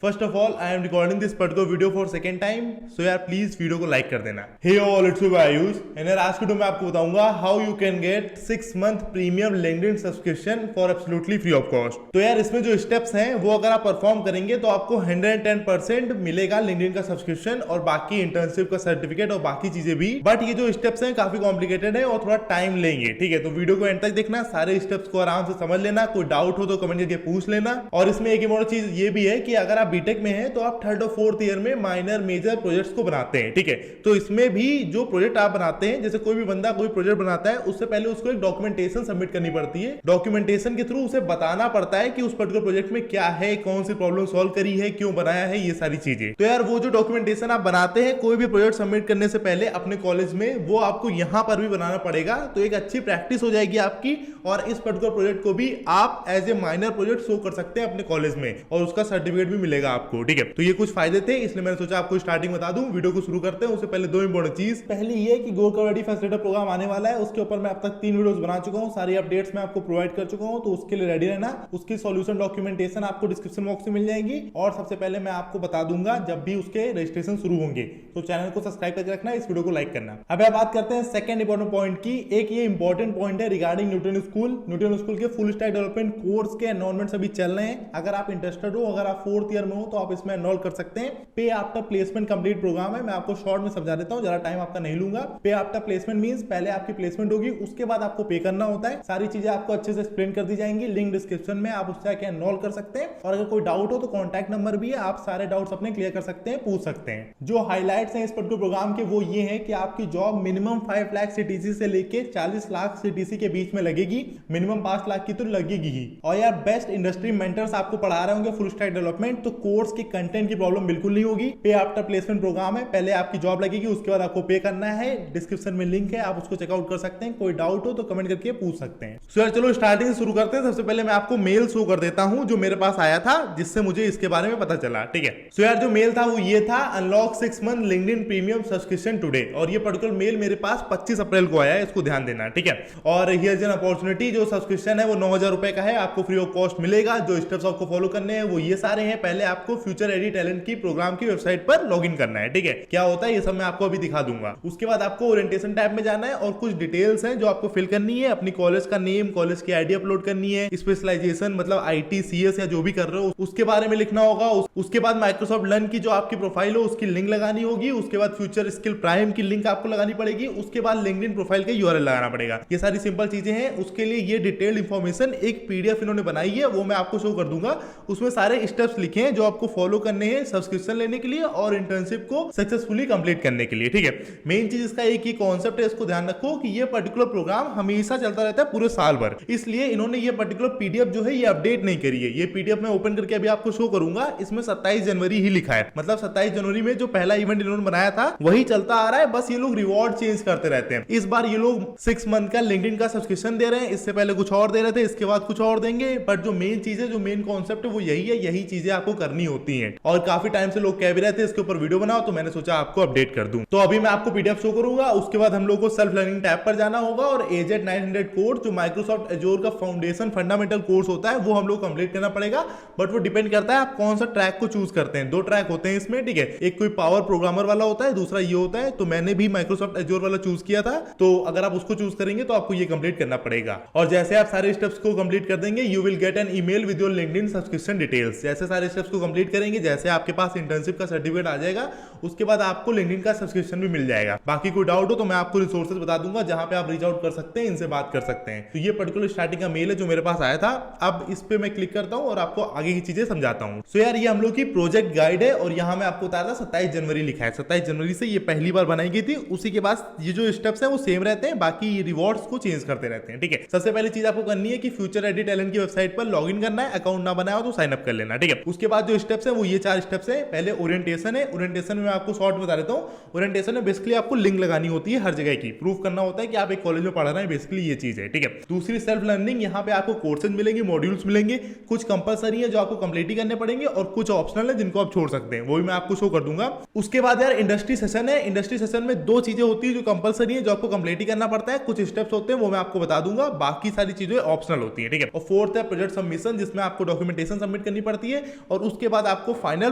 First of all I am recording this particular video for second time, so यार please video को like कर देना। Hey all, it's me Ayush and आज वीडियो में आपको बताऊंगा how you can get 6 month premium LinkedIn subscription for absolutely free of cost. तो यार इसमें जो स्टेप्स हैं वो अगर आप परफॉर्म करेंगे तो आपको 110% मिलेगा लिंक्डइन का सब्सक्रिप्शन और बाकी इंटर्नशिप का सर्टिफिकेट और बाकी चीजें भी। बट ये जो स्टेप्स हैं काफी कॉम्प्लिकेटेड है और थोड़ा टाइम लेंगे, ठीक है। तो वीडियो को एंड तक देखना, सारे स्टेप्स को आराम से समझ लेना, कोई डाउट हो तो कमेंट करके पूछ लेना। और इसमें एक इम्पोर्टेंट चीज ये भी है कि अगर आप बीटेक में हैं तो आप 3rd और 4th ईयर में माइनर मेजर प्रोजेक्ट्स को बनाते हैं, ठीक है। तो इसमें भी जो प्रोजेक्ट आप बनाते हैं, जैसे कोई भी बंदा कोई प्रोजेक्ट बनाता है उससे पहले उसको एक डॉक्यूमेंटेशन सबमिट करनी पड़ती है। डॉक्यूमेंटेशन के थ्रू उसे बताना पड़ता है कि उस पर्टिकुलर प्रोजेक्ट में क्या है, कौन सी प्रॉब्लम सॉल्व करी है, क्यों बनाया है, ये सारी चीजें। तो यार वो जो डॉक्यूमेंटेशन आप बनाते हैं कोई भी प्रोजेक्ट सबमिट करने से पहले अपने कॉलेज में, वो आपको यहां पर भी बनाना पड़ेगा। तो एक अच्छी प्रैक्टिस हो जाएगी आपकी और इस पर्टिकुलर प्रोजेक्ट को भी आप as a minor project show कर सकते हैं अपने कॉलेज में और उसका सर्टिफिकेट भी मिलेगा आपको, ठीक है। तो ये कुछ फायदे थे, इसलिए मैंने सोचा आपको स्टार्टिंग बता दूं। वीडियो को शुरू करते हैं उससे पहले दो इंपॉर्टेंट चीज। पहली ये कि गो कबड्डी फैसिलिटेटर प्रोग्राम आने वाला है, उसके ऊपर मैं अब तक 3 वीडियोस बना चुका हूं, सारी अपडेट्स मैं आपको प्रोवाइड कर चुका हूं, तो उसके लिए रेडी रहना। उसकी सॉल्यूशन डॉक्यूमेंटेशन आपको डिस्क्रिप्शन बॉक्स में मिल जाएगी और सबसे पहले मैं आपको बता दूंगा जब भी उसके रजिस्ट्रेशन शुरू होंगे। तो चैनल को सब्सक्राइब करके रखना, इस वीडियो को लाइक करना। अब बात करते हैं सेकंड इंपॉर्टेंट पॉइंट की। एक ये इंपॉर्टेंट पॉइंट है regarding Newton school. Newton school के फुल स्टैक डेवलपमेंट कोर्स के एनरोलमेंट अभी चल रहे हैं। अगर आप इंटरेस्टेड हो, अगर आप 4th ईयर में हो तो आप इसमें एनरोल कर सकते हैं। पे आफ्टर प्लेसमेंट कंप्लीट प्रोग्राम है, मैं आपको शॉर्ट में समझा देता हूं, ज्यादा टाइम आपका नहीं लूंगा। पे आफ्टर प्लेसमेंट मींस पहले आपकी प्लेसमेंट होगी, उसके बाद आपको पे करना होता है। सारी चीजें आपको अच्छे से एक्सप्लेन कर दी जाएंगी, लिंक डिस्क्रिप्शन में, आप उससे आके एनरोल कर सकते हैं। और अगर कोई डाउट हो तो कॉन्टैक्ट नंबर भी है, आप सारे डाउट्स अपने क्लियर कर सकते हैं, पूछ सकते हैं। जो हाईलाइट्स हैं इस पर्टिकुलर प्रोग्राम के वो ये है कि आपकी जॉब मिनिमम 5 लाख सीटीसी से लेके 40 लाख सीटीसी के बीच में लगेगी, मिनिमम 5 लाख की तो लगेगी ही। और यार बेस्ट इंडस्ट्री मेंटर्स आपको पढ़ा रहे होंगे फुल स्टैक डेवलपमेंट, तो कोर्स के कंटेंट की प्रॉब्लम बिल्कुल नहीं होगी। पे आफ्टर प्लेसमेंट प्रोग्राम है, पहले आपकी जॉब लगेगी, उसके बाद आपको पे करना है। डिस्क्रिप्शन में लिंक है, आप उसको चेकआउट कर सकते हैं। कोई डाउट हो तो कमेंट करके पूछ सकते हैं। सो यार चलो स्टार्टिंग से शुरू करते हैं। सबसे पहले मैं आपको मेल शो कर देता हूं जो मेरे पास आया था, जिससे मुझे इसके बारे में पता चला, ठीक है। सो यार जो मेल था वो ये था, unlock 6 month LinkedIn premium subscription today. और ये पर्टिकुलर मेल मेरे पास 25 अप्रैल को आया है, इसको ध्यान देना, ठीक है। और हियर्स एन अपॉर्चुनिटी, जो सब्सक्रिप्शन है वो 9000 रुपए का है, आपको फ्री ऑफ कॉस्ट मिलेगा। जो स्टेप्स आपको फॉलो करने हैं वो ये सारे हैं। पहले आपको फ्यूचर रेडी टैलेंट की प्रोग्राम की वेबसाइट पर लॉगिन करना है, ठीक है। क्या होता है ये सब मैं आपको अभी दिखा दूंगा। उसके बाद आपको ओरिएंटेशन टैब में जाना है और कुछ डिटेल्स हैं जो आपको फिल करनी है। अपनी कॉलेज का नेम, कॉलेज की आईडी अपलोड करनी है, स्पेशलाइजेशन मतलब आईटी, सीएस या जो भी कर रहे हो उसके बारे में लिखना होगा। उसके बाद माइक्रोसॉफ्ट लर्न की जो आपकी प्रोफाइल हो उसकी लिंक लगानी होगी। उसके बाद फ्यूचर स्किल प्राइम की लिंक आपको लगानी पड़ेगी। उसके बाद लिंक्डइन प्रोफाइल का यूआरएल लगाना पड़ेगा। ये सारी सिंपल चीजें हैं। उसके लिए ये डिटेल्ड इंफॉर्मेशन एक पीडीएफ इन्होंने बनाई है, वो मैं आपको शो कर दूंगा। उसमें सारे स्टेप्स लिखे हैं जो आपको फॉलो करने हैं सब्सक्रिप्शन लेने के लिए और इंटर्नशिप को सक्सेसफुली कंप्लीट करने के लिए, ठीक है। मेन चीज इसका एक ही कॉन्सेप्ट है, इसको ध्यान रखो कि ये पर्टिकुलर प्रोग्राम हमेशा चलता रहता है पूरे साल भर। इसलिए इन्होंने ये पर्टिकुलर पीडीएफ जो है ये अपडेट नहीं करी है। ये पीडीएफ मैं ओपन करके अभी आपको शो करूंगा। इसमें 27 जनवरी ही लिखा है, मतलब 27 जनवरी में जो पहला इवेंट इन्होंने बनाया था वही चलता आ रहा है। बस ये लोग रिवॉर्ड चेंज करते रहते हैं। इस बार ये लोग 6 मंथ का लिंक्डइन का सब्सक्रिप्शन दे रहे हैं, इससे पहले कुछ और दे रहे थे, इसके बाद कुछ और देंगे। बट जो मेन चीज है, जो मेन कॉन्सेप्ट है वो यही है, यही चीजें आपको करनी होती हैं। और काफी टाइम से लोग कह भी रहे थे इसके ऊपर वीडियो बनाओ, तो मैंने सोचा आपको अपडेट कर दूं। तो अभी मैं आपको पीडीएफ शो करूंगा। उसके बाद हम लोग को सेल्फ लर्निंग टैब पर जाना होगा और AZ 900 कोर्स जो माइक्रोसॉफ्ट एजोर का फाउंडेशन फंडामेंटल कोर्स होता है वो हम लोग कंप्लीट करना पड़ेगा। बट वो डिपेंड करता है आप कौन सा ट्रैक को चूज करते हैं। 2 ट्रैक होते हैं इसमें, ठीक है। एक कोई पावर प्रोग्रामर वाला होता है, दूसरा ये होता है। तो मैंने भी माइक्रोसॉफ्ट एजोर वाला चूज किया था, तो अगर आप उसको चूज करेंगे तो आपको ये कंप्लीट करना पड़ेगा। और जैसे आप सारे स्टेप्स को कंप्लीट कर देंगे, you will get an email with your LinkedIn subscription details. जैसे सारे स्टेप्स को कंप्लीट करेंगे, जैसे आपके पास इंटर्नशिप का सर्टिफिकेट आ जाएगा, उसके बाद आपको लिंक्डइन का सब्सक्रिप्शन भी मिल जाएगा। बाकी कोई डाउट हो तो मैं आपको रिसोर्सेज बता दूंगा जहां पे आप रीच आउट कर सकते हैं, इनसे बात कर सकते हैं। तो ये पर्टिकुलर स्टार्टिंग का मेल है जो मेरे पास आया था। अब इस पे मैं क्लिक करता हूं और आपको आगे की चीजें समझाता हूं। सो यार ये हम लोग की प्रोजेक्ट गाइड है और यहां मैं आपको बता रहा था 27 जनवरी लिखा है। 27 जनवरी से ये पहली बार बनाई गई थी। उसी के बाद ये जो स्टेप्स हैं वो सेम रहते हैं, बाकी रिवॉर्ड्स को चेंज करते रहते हैं, ठीक है। सबसे पहली चीज आपको करनी है कि फ्यूचर रेडी टैलेंट की वेबसाइट पर लॉगिन करना है। अकाउंट ना बनाया हो तो साइन अप कर लेना, ठीक है। उसके बाद जो स्टेप्स है वो ये 4 स्टेप्स है। पहले ओरिएंटेशन है। ओरिएंटेशन में आपको शॉर्ट बता देता हूँ। ओरिएंटेशन में बेसिकली आपको लिंक लगानी होती है हर जगह की, प्रूफ करना होता है कि आप एक कॉलेज में पढ़ रहे हैं, बेसिकली ये चीज है, ठीक है। दूसरी सेल्फ लर्निंग, यहाँ पे आपको कोर्सेज मिलेंगे, मॉड्यूल्स मिलेंगे, कुछ कंपलसरी है जो आपको कंप्लीट ही करने पड़ेंगे और कुछ ऑप्शनल है जिनको आप छोड़ सकते हैं, वो भी मैं आपको शो कर दूंगा। उसके बाद यार इंडस्ट्री सेशन है। इंडस्ट्री सेशन में दो चीजें होती है जो कंपलसरी है, जो आपको कंप्लीट ही करना पड़ता है, कुछ स्टेप्स होते हैं वो मैं आपको बता दूंगा, बाकी सारी चीजें ऑप्शनल होती है, ठीक है। और फोर्थ है प्रोजेक्ट सबमिशन, जिसमें आपको डॉक्यूमेंटेशन सबमिट करनी पड़ती है और उसके बाद आपको फाइनल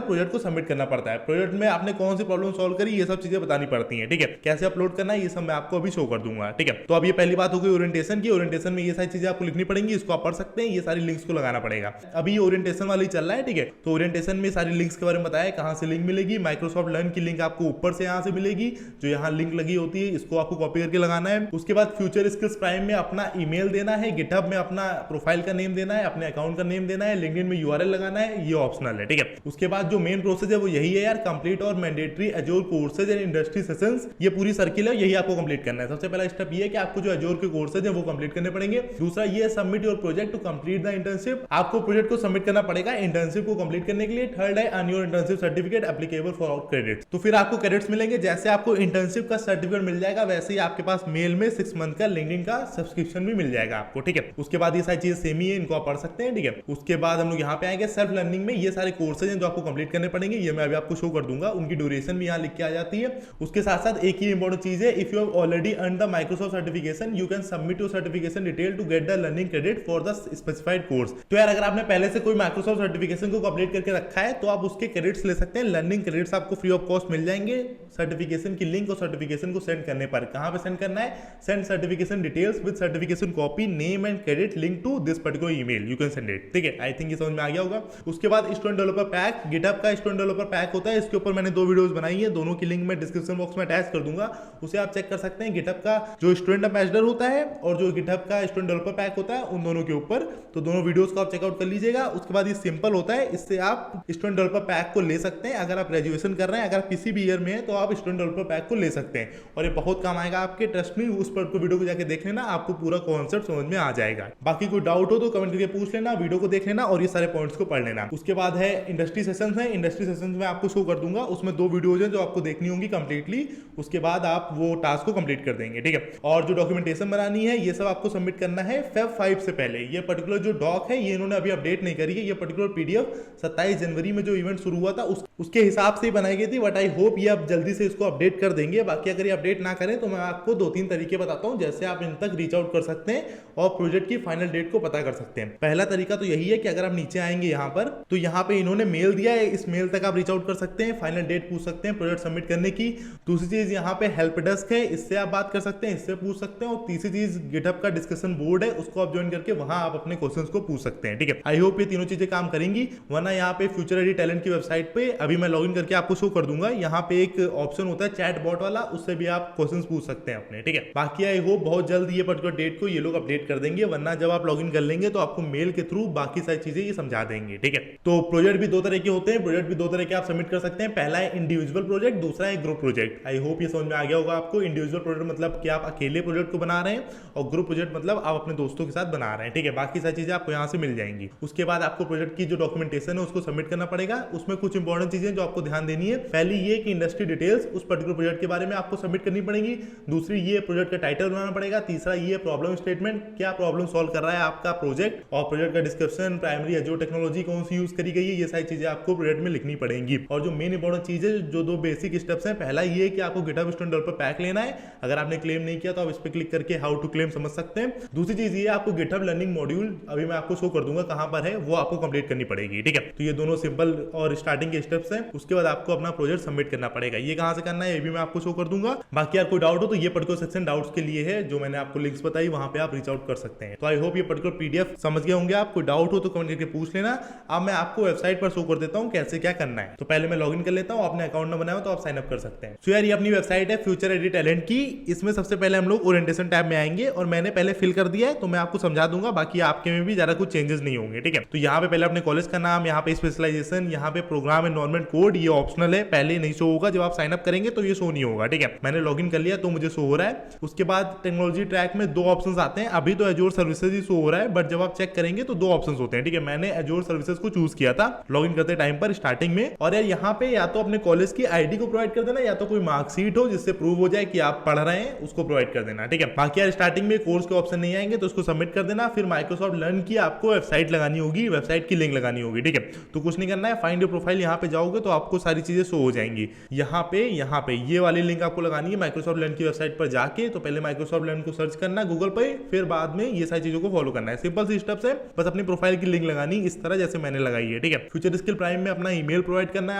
प्रोजेक्ट को सबमिट करना पड़ता है। प्रोजेक्ट में आपने कौन सी प्रॉब्लम सॉल्व करी, ये सब चीजें बतानी पड़ती है, ठीक है। कैसे अपलोड करना है ये सब मैं आपको अभी शो कर दूंगा, ठीक है। तो अब ये पहली बात हो गई ओरिएंटेशन की। ओरिएंटेशन में ये सारी चीजें आपको लिखनी पड़ेंगी, इसको आप पढ़ सकते हैं, ये सारी लिंक्स को लगाना पड़ेगा। अभी ओरिएंटेशन वाला ही चल रहा है, ठीक है। तो ओरिएंटेशन में सारी लिंक्स के बारे में बताया, कहां से लिंक मिलेगी। माइक्रोसॉफ्ट लर्न की लिंक आपको ऊपर से यहां से मिलेगी, जो यहाँ लिंक लगी होती है, इसको आपको कॉपी करके लगाना है। उसके बाद फ्यूचर स्किल्स प्राइम में अपना ईमेल देना है, गिटहब में अपना प्रोफाइल का नेम देना है, अपने अकाउंट का नेम देना है, लिंक्डइन में यूआरएल लगाना है, ये ऑप्शनल है, ठीक है। उसके बाद जो मेन प्रोसेस है वो यही है यार, कंप्लीट और mandatory एजोर courses and industry sessions, ये पूरी सर्किल है, यही आपको कंप्लीट करना है। सबसे पहला स्टेप ये है कि आपको जो एजोर के कोर्सेज है वो कंप्लीट करने पड़ेंगे। दूसरा ये submit your project to complete the internship, आपको प्रोजेक्ट को सबमिट करना पड़ेगा इंटर्नशिप को कंप्लीट करने के लिए। थर्ड है earn your internship certificate applicable for credit, तो फिर आपको क्रेडिट्स मिलेंगे। जैसे आपको इंटर्नशिप का सर्टिफिकेट मिल जाएगा वैसे ही आपके पास मेल में 6 मंथ का लिंक्डइन का सब्सक्रिप्शन भी मिल जाएगा आपको, ठीक है। उसके बाद ये सारी चीजें सेम ही है, इनको आप पढ़ सकते हैं, ठीक है। उसके बाद हम लोग यहाँ पे आएंगे सेल्फ लर्निंग में, ये सारे कोर्सेज हैं जो आपको कंप्लीट करने पड़ेंगे, ये मैं अभी आपको शो कर दूंगा, उनकी ड्यूरेशन भी यहाँ लिख के आ जाती है। उसके साथ साथ एक ही इंपॉर्टेंट चीज है, if you have already earn the Microsoft certification you can submit your certification detail to get the learning credit for the specified course. तो यार अगर आपने पहले से कोई माइक्रोसॉफ्ट सर्टिफिकेशन को कंप्लीट करके रखा है तो आप उसके क्रेडिट्स ले सकते हैं, लर्निंग क्रेडिट्स आपको फ्री ऑफ कॉस्ट मिल जाएंगे सर्टिफिकेशन की लिंक और सर्टिफिकेशन को सेंड करने पर। कहां पे सेंड करना है, send certification details with certification copy name and credit link to this particular email, you can send it, ठीक है। आई थिंक ये समझ में आ गया होगा। उसके बाद स्टूडेंट डेवलपर पैक, गिटहब का स्टूडेंट डेवलपर पैक होता है, इसके ऊपर मैंने 2 वीडियोस बनाई है, दोनों की लिंक मैं डिस्क्रिप्शन बॉक्स में अटैच कर दूंगा, उसे आप चेक कर सकते हैं। गिटहब का जो स्टूडेंट एम्बेसडर होता है और जो गिटहब का स्टूडेंट डेवलपर पैक होता है, उन दोनों के ऊपर, तो दोनों वीडियोस को आप चेकआउट कर लीजिएगा। उसके बाद ये सिंपल होता है, इससे आप स्टूडेंट डेवलपर पैक को ले सकते हैं। अगर आप ग्रेजुएशन कर रहे हैं, अगर आप किसी भी ईयर में है तो आप स्टूडेंट डेवलपर पैक को ले सकते हैं और ये बहुत काम आएगा आपके, ट्रस्ट में। उस पर वीडियो को जाके देख लेना, आपको पूरा कॉन्सेप्ट समझ में आ जाएगा। बाकी कोई डाउट हो तो कमेंट करके पूछ लेना, वीडियो को देख लेना और ये सारे पॉइंट्स को पढ़ लेना। उसके बाद है इंडस्ट्री सेशंस है, इंडस्ट्री सेशंस में आपको शो कर दूंगा, उसमें 2 वीडियोज हैं जो आपको देखनी होंगी कंप्लीटली, उसके बाद आप वो टास्क को कंप्लीट कर देंगे, ठीक है। और जो डॉक्यूमेंटेशन बनानी है ये सब आपको सबमिट करना है Feb 5 से पहले। ये पर्टिकुलर जो डॉक है ये इन्होंने अभी अपडेट नहीं करी है, ये पर्टिकुलर पीडीएफ 27 जनवरी में जो इवेंट शुरू हुआ था उसके हिसाब से ही बनाई गई थी, बट आई होप ये आप जल्दी से इसको अपडेट कर देंगे। बाकी अगर ये अपडेट ना करें तो मैं आपको 2-3 तरीके बताता हूं जैसे आप इन तक रीच आउट कर सकते हैं और प्रोजेक्ट की फाइनल डेट को पता कर सकते हैं। पहला तरीका तो यही है कि अगर आप नीचे आएंगे यहाँ पर तो यहाँ पे इन्होंने मेल दिया है, इस मेल तक आप रीच आउट कर सकते हैं, फाइनल डेट पूछ सकते हैं प्रोजेक्ट सबमिट करने की। दूसरी चीज यहाँ पे हेल्प डेस्क है, इससे आप बात कर सकते हैं, इससे पूछ सकते हैं। और तीसरी चीज गिटहब का डिस्कशन बोर्ड है, उसको आप ज्वाइन करके वहां आप अपने क्वेश्चंस को पूछ सकते हैं, ठीक है। आई होप ये तीनों चीजें काम करेंगी, वरना यहाँ पे फ्यूचर रेडी टैलेंट की वेबसाइट पे अभी मैं लॉगिन करके आपको शो कर दूंगा, यहाँ पे एक ऑप्शन होता है चैट बॉट वाला, उससे भी आप क्वेश्चंस पूछ सकते हैं अपने, ठीक है। बाकी आई होप बहुत जल्द ये पर्टिकुलर डेट को ये लोग अपडेट कर देंगे, वरना जब आप लॉगिन कर लेंगे तो आपको मेल के थ्रू बाकी सारी चीजें ये समझा देंगे, ठीक है। तो प्रोजेक्ट भी 2 तरह के होते हैं, प्रोजेक्ट भी 2 तरह के आप सबमिट कर सकते हैं। पहला है इंडिविजुअल प्रोजेक्ट, दूसरा है ग्रुप प्रोजेक्ट। आई होप ये समझ में आ गया होगा आपको। इंडिविजुअल प्रोजेक्ट मतलब कि आप अकेले प्रोजेक्ट को बना रहे हैं और ग्रुप प्रोजेक्ट मतलब आप अपने दोस्तों के साथ बना रहे हैं, ठीक है। बाकी सारी चीजें आपको यहाँ से मिल जाएंगी। उसके बाद आपको प्रोजेक्ट की जो डॉक्यूमेंटेशन है उसको सबमिट करना पड़ेगा, उसमें कुछ इंपॉर्टेंट चीजें जो आपको ध्यान देनी है। पहली ये कि इंडस्ट्री डिटेल्स उस पर्टिकुलर प्रोजेक्ट के बारे में आपको सबमिट करनी पड़ेगी। दूसरी ये प्रोजेक्ट का टाइटल बनाना पड़ेगा। तीसरा ये प्रॉब्लम स्टेटमेंट, क्या प्रॉब्लम सॉल्व कर रहा है आपका प्रोजेक्ट, और प्रोजेक्ट का डिस्क्रिप्शन, प्राइमरी एजोर टेक्नोलॉजी कौन सी यूज करी गई है, ये सारी चीजें आपको प्रोजेक्ट में लिखनी पड़ेंगी। और जो मेन इंपॉर्टेंट चीज है, जो 2 बेसिक स्टेप्स हैं, पहला ये है कि आपको गिटहब स्टूडेंट डेवलपर पैक लेना है। अगर आपने क्लेम नहीं किया तो आप इस पर क्लिक करके हाउ टू क्लेम समझ सकते हैं। दूसरी चीज ये आपको गिटहब लर्निंग मॉड्यूल, अभी मैं आपको शो कर दूंगा कहां पर है, वो आपको कंप्लीट करनी पड़ेगी, ठीक है। तो ये दोनों सिंपल और स्टार्टिंग के स्टेप्स हैं। उसके बाद आपको अपना प्रोजेक्ट सबमिट करना पड़ेगा। ये कहां से करना है ये भी मैं आपको शो कर दूंगा। बाकी यार कोई डाउट हो तो ये पर्टिकुलर सेक्शन डाउट्स के लिए है, जो मैंने आपको लिंक्स बताई वहां पे आप रीच आउट कर सकते हैं। तो आई होप ये पर्टिकुलर पीडीएफ समझ गए होंगे आप। कोई डाउट हो तो कमेंट करके पूछ लेना। अब मैं आपको वेबसाइट पर शो कर देता हूं कैसे क्या करना है। तो पहले मैं लॉगिन कर लेता हूं, आपने अकाउंट न बनाया तो आप साइन अप कर सकते हैं। सो यार ये अपनी वेबसाइट है फ्यूचर रेडी टैलेंट की। इसमें सबसे पहले हम लोग ओरिएंटेशन टैब में आएंगे और मैंने पहले फिल कर दिया है तो मैं आपको समझा दूंगा, बाकी आपके में भी ज्यादा कुछ चेंजेस नहीं होंगे, ठीक है। तो यहाँ पे पहले अपने कॉलेज का नाम, यहाँ पे स्पेशलाइजेशन, यहाँ पे प्रोग्राम एनवायरनमेंट कोड, ये ऑप्शनल है, पहले नहीं शो होगा, जब आप साइन अप करेंगे तो ये शो नहीं होगा, ठीक है। मैंने लॉगिन कर लिया तो मुझे शो हो रहा है। उसके बाद टेक्नोलॉजी ट्रैक में 2 ऑप्शंस आते हैं, अभी तो एजोर सर्विसेज ही शो हो रहा है, बट जब आप चेक करेंगे तो 2 ऑप्शंस होते हैं, ठीक है। मैंने एजोर सर्विसेज को चूज किया था लॉगिन करते टाइम पर स्टार्टिंग में। और यार यहाँ पे या तो अपने कॉलेज की आईडी को प्रोवाइड कर देना, या तो कोई मार्कशीट हो जिससे प्रूव हो जाए कि आप पढ़ रहे हैं, उसको प्रोवाइड कर देना। ठीक है, बाकी यार स्टार्टिंग में कोर्स के ऑप्शन नहीं आएंगे तो उसको सबमिट कर देना। फिर माइक्रोसॉफ्ट लर्न की आपको वेबसाइट लगानी होगी, वेबसाइट की लिंक लगानी होगी। ठीक है, तो कुछ नहीं करना है, फाइंड योर प्रोफाइल यहाँ पे जाओगे तो आपको सारी चीजें शो हो जाएंगी। यहाँ पे ये वाली लिंक आपको लगानी है माइक्रोसॉफ्ट लर्न की वेबसाइट पर जाके। तो पहले माइक्रोसॉफ्ट लर्न को सर्च करना गूगल पे, फिर बाद में ये सारी चीजों को फॉलो करना है। सिंपल सी स्टेप्स है, बस अपनी प्रोफाइल की लिंक लगानी इस तरह जैसे मैंने लगाई है। ठीक है, फ्यूचर स्किल प्राइम में अपना ईमेल प्रोवाइड करना है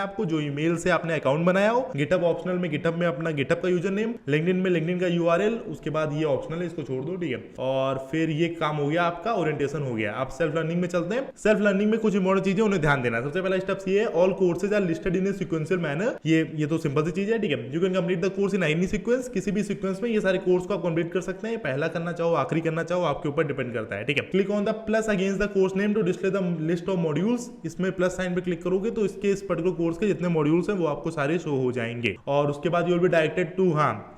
आपको, जो ईमेल से आपने अकाउंट बनाया हो। गिटहब ऑप्शनल में गिटहब में अपना गिटहब का यूजर नेम, लिंक्डइन में लिंक्डइन का यूआरएल, उसके बाद ये ऑप्शनल है, इसको छोड़ दो। ठीक है, और फिर ये काम हो गया आपका, ओरिएंटेशन हो गया। आप सेल्फ लर्निंग में चलते हैं। सेल्फ लर्निंग में कुछ इंपॉर्टेंट चीजें उन्हें ध्यान देना। सबसे पहला स्टेप ये है, all courses are listed in a sequential manner. ये तो सिंपल सी चीज है। ठीक है, you can complete the course in any sequence, किसी भी सीक्वेंस में ये सारे कोर्स को आप कंप्लीट कर सकते हैं। पहला करना चाहो, आखिरी करना चाहो, आपके ऊपर डिपेंड करता है। ठीक है, click on the plus against the course name to display the list of modules. इसमें प्लस साइन पे क्लिक करोगे तो इसके इस पर्टिकुलर कोर्स के जितने मॉड्यूल्स हैं वो आपको सारे शो हो जाएंगे। और उसके बाद you will be directed to,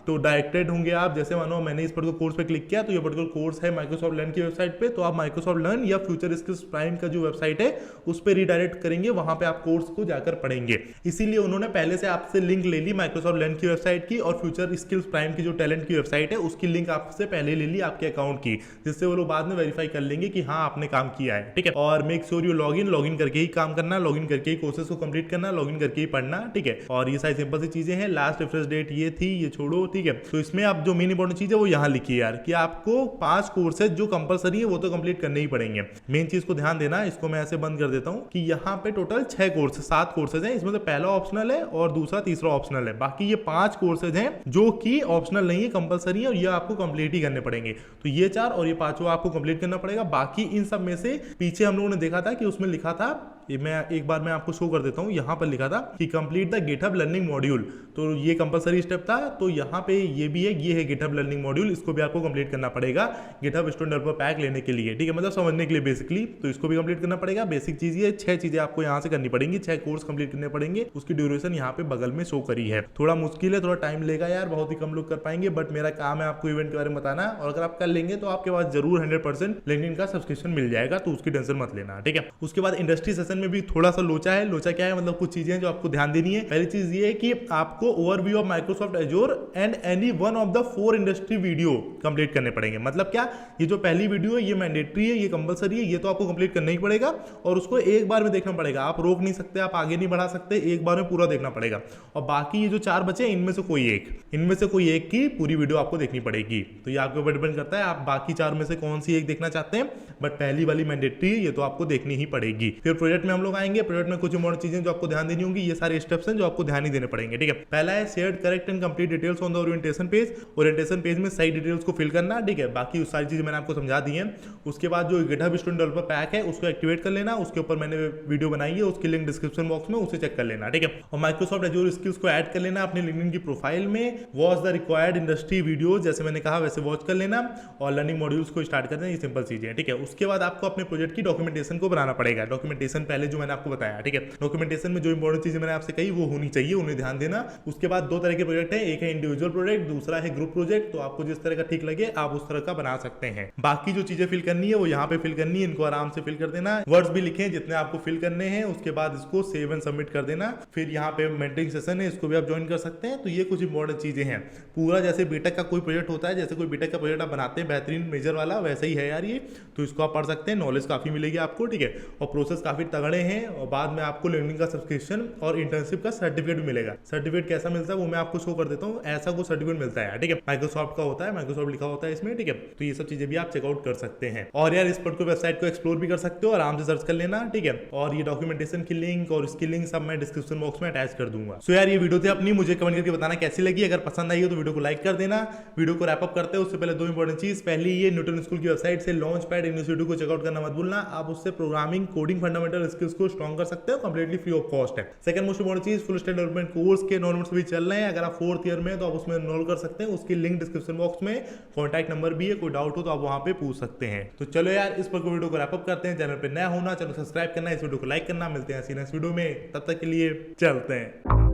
तो डायरेक्टेड होंगे आप, जैसे मानो मैंने इस पर्टिकुलर कोर्स पे क्लिक किया तो ये पर्टिकुलर कोर्स है माइक्रोसॉफ्ट लर्न की वेबसाइट पे, तो आप माइक्रोसॉफ्ट लर्न या फ्यूचर स्किल्स प्राइम का जो वेबसाइट है उस पर रिडायरेक्ट करेंगे, वहां पे आप कोर्स को जाकर पढ़ेंगे। इसीलिए उन्होंने पहले से आपसे लिंक ले ली माइक्रोसॉफ्ट लर्न की वेबसाइट की, और फ्यूचर स्किल्स प्राइम की जो टैलेंट की वेबसाइट है उसकी लिंक आपसे पहले ले ली आपके अकाउंट की, जिससे वो लोग बाद में वेरीफाई कर लेंगे कि हाँ आपने काम किया है। ठीक है, और मेक श्योर यू लॉगिन करके ही काम करना, लॉगिन करके ही कोर्सेज को कंप्लीट करना, लॉगिन करके ही पढ़ना। ठीक है, और ये सारी सिंपल सी चीजें हैं। लास्ट रिफ्रेश डेट ये थी, ये छोड़ो। ठीक है, तो इसमें आप जो मेन इंपॉर्टेंट चीज है वो यहाँ लिखी है यार, कि आपको 5 कोर्सेज जो कंपलसरी है वो तो कंप्लीट करने ही पड़ेंगे। मेन चीज को ध्यान देना, इसको मैं ऐसे बंद कर देता हूँ कि यहाँ पे टोटल 7 कोर्सेज हैं। इसमें से पहला ऑप्शनल है और दूसरा तीसरा ऑप्शनल है। बाकी ये 5 कोर्सेज हैं जो कि ऑप्शनल नहीं है, कंपलसरी है, और ये आपको कंप्लीट ही करने पड़ेंगे। तो ये 4 और ये 5 आपको कंप्लीट करना पड़ेगा। बाकी इन सब में से पीछे हम लोगों ने देखा था कि उसमें लिखा था, ये मैं एक बार मैं आपको शो कर देता हूँ, यहाँ पर लिखा था कि complete the GitHub learning module, तो ये कंपलसरी स्टेप था। तो यहाँ पे ये भी है, ये है गिटहब लर्निंग मॉड्यूल, इसको भी आपको कंप्लीट करना पड़ेगा गिटहब स्टूडेंट डेवलपर पैक लेने के लिए। ठीक है, मतलब समझने के लिए बेसिकली, तो इसको भी कंप्लीट करना पड़ेगा। बेसिक चीज ये 6 चीजें आपको यहाँ से करनी पड़ेंगी, 6 कोर्स कंप्लीट करने पड़ेंगे। उसकी ड्यूरेशन यहाँ पे बगल में शो करी है। थोड़ा मुश्किल है, थोड़ा टाइम लेगा यार, बहुत ही कम लोग कर पाएंगे, बट मेरा काम है आपको इवेंट के बारे में बताना, और अगर आप कर लेंगे तो आपके पास जरूर 100% लिंक्डइन का सब्सक्रिप्शन मिल जाएगा, तो उसकी टेंशन मत लेना। ठीक है, उसके बाद इंडस्ट्री सेशन में भी थोड़ा सा लोचा है। लोचा क्या है, मतलब कुछ चीजें जो आपको ध्यान देनी है। पहली चीज ये है कि आपको overview of Microsoft एजोर and any one of the 4 industry video complete करने पड़ेंगे। मतलब क्या, ये जो पहली वीडियो है ये मैंडेटरी है, ये कंपलसरी है, ये तो आपको कंप्लीट करना ही पड़ेगा, और उसको एक बार में देखना पड़ेगा। आप रोक नहीं सकते, आप आगे नहीं बढ़ा सकते, एक बार में पूरा देखना पड़ेगा। और बाकी ये जो 4 बचे इनमें से कोई एक की पूरी वीडियो आपको देखनी पड़ेगी। तो ये आपके ऊपर डिपेंड करता है आप बाकी 4 में से कौन सी एक देखना चाहते हैं, बट पहली वाली मैंडेटरी है, ये तो आपको देखनी ही पड़ेगी। फिर प्रोजेक्ट में हम लोग आएंगे। प्रोजेक्ट में कुछ इंपॉर्टेंट चीजें जो आपको ध्यान देनी होंगी, ये सारे स्टेप्स हैं जो आपको ध्यान ही देने पड़ेंगे। ठीक है, पहला है shared correct and complete details on the orientation page. Orientation page में सही डिटेल्स को फिल करना। ठीक है, बाकी उस सारी चीजें मैंने आपको समझा दी है। उसके बाद जो गिटहब स्टूडेंट डेवलपर पैक है उसको एक्टिवेट कर लेना। उसके ऊपर मैंने वीडियो बनाई है, उसकी लिंक डिस्क्रिप्शन बॉक्स में, उसे चेक कर लेना। ठीक है, और माइक्रोसॉफ्ट एजोर स्किल्स को ऐड कर लेना अपने लिंक्डइन की प्रोफाइल में। Watch the required industry video, जैसे मैंने कहा वैसे वॉच कर लेना, और लर्निंग मॉड्यूल्स को स्टार्ट कर देना। ये सिंपल चीजें हैं। ठीक है, उसके बाद आपको अपने प्रोजेक्ट की डॉक्यूमेंटेशन को बनाना पड़ेगा। डॉक्यूमेंटेशन पहले जो मैंने आपको बताया। ठीक है, डॉक्यूमेंटेशन में जो इंपॉर्टेंट चीजें मैंने आपसे कही वो होनी चाहिए, उन्हें ध्यान देना। उसके बाद 2 तरह के प्रोजेक्ट है, एक है इंडिविजुअल प्रोजेक्ट, दूसरा है ग्रुप प्रोजेक्ट। तो आपको जिस तरह का ठीक लगे आप उस तरह का बना सकते हैं। बाकी जो चीजें फिल करनी है वो यहाँ पे फिल करनी है, इनको आराम से फिल कर देना। वर्ड्स भी लिखें जितने आपको फिल करने हैं। उसके बाद इसको सेव एंड सबमिट कर देना। फिर यहाँ पे मेंटरिंग सेशन है, इसको भी आप ज्वाइन कर सकते हैं। तो ये कुछ इंपॉर्टेंट चीजें हैं। पूरा जैसे बीटेक का कोई प्रोजेक्ट होता है, जैसे कोई बीटेक का प्रोजेक्ट आप बनाते हैं बेहतरीन मेजर वाला, वैसा ही है यार ये। तो इसको आप पढ़ सकते हैं, नॉलेज काफी मिलेगी आपको। ठीक है, और प्रोसेस काफी तगड़े हैं। और बाद में आपको लिंक्डइन का सब्सक्रिप्शन और इंटर्नशिप का सर्टिफिकेट भी मिलेगा। सर्टिफिकेट कैसा मिलता है वो मैं आपको शो कर देता हूँ। ऐसा कोई सर्टिफिकेट मिलता है। ठीक है, माइक्रोसॉफ्ट का होता है, माइक्रोसॉफ्ट लिखा होता है इसमें। ठीक है, तो ये सब चीजें भी आप चेकआउट कर सकते हैं। और यार इस पर्टिकुलर वेबसाइट को एक्सप्लोर भी कर सकते हो, आराम से सर्च कर लेना। ठीक है, और ये डॉक्यूमेंटेशन की लिंक और इसकी लिंक सब मैं डिस्क्रिप्शन बॉक्स में अटैच कर दूंगा। सो यार ये वीडियो थी अपनी, मुझे कमेंट करके बताना कैसी लगी। अगर पसंद आई हो तो वीडियो को लाइक कर देना। वीडियो को रैप अप करते हैं उससे पहले 2 इंपॉर्टेंट चीज। पहली, ये न्यूटन स्कूल की वेबसाइट से लॉन्च पैड यूनिवर्सिटी को चेकआउट करना मत भूलना। आप उससे प्रोग्रामिंग, कोडिंग, फंडामेंटल स्किल्स को स्ट्रॉन्ग कर सकते हो, कंप्लीटली फ्री ऑफ कॉस्ट है। सेकंड मोस्ट इंपॉर्टेंट चीज, फुल स्टैक डेवलपमेंट कोर्स के एनरोलमेंट्स भी चल रहे हैं। अगर आप 4th ईयर में तो आप उसमें एनरोल कर सकते हैं। उसकी लिंक डिस्क्रिप्शन बॉक्स में, कॉन्टैक्ट नंबर भी है, कोई डाउट हो तो आप वहां पे पूछ सकते हैं। तो चलो यार इस पर वीडियो को रैप अप करते हैं। चैनल पे नया होना, चैनल सब्सक्राइब करना, इस वीडियो को लाइक करना। मिलते हैं नेक्स्ट वीडियो में, तब तक के लिए चलते हैं।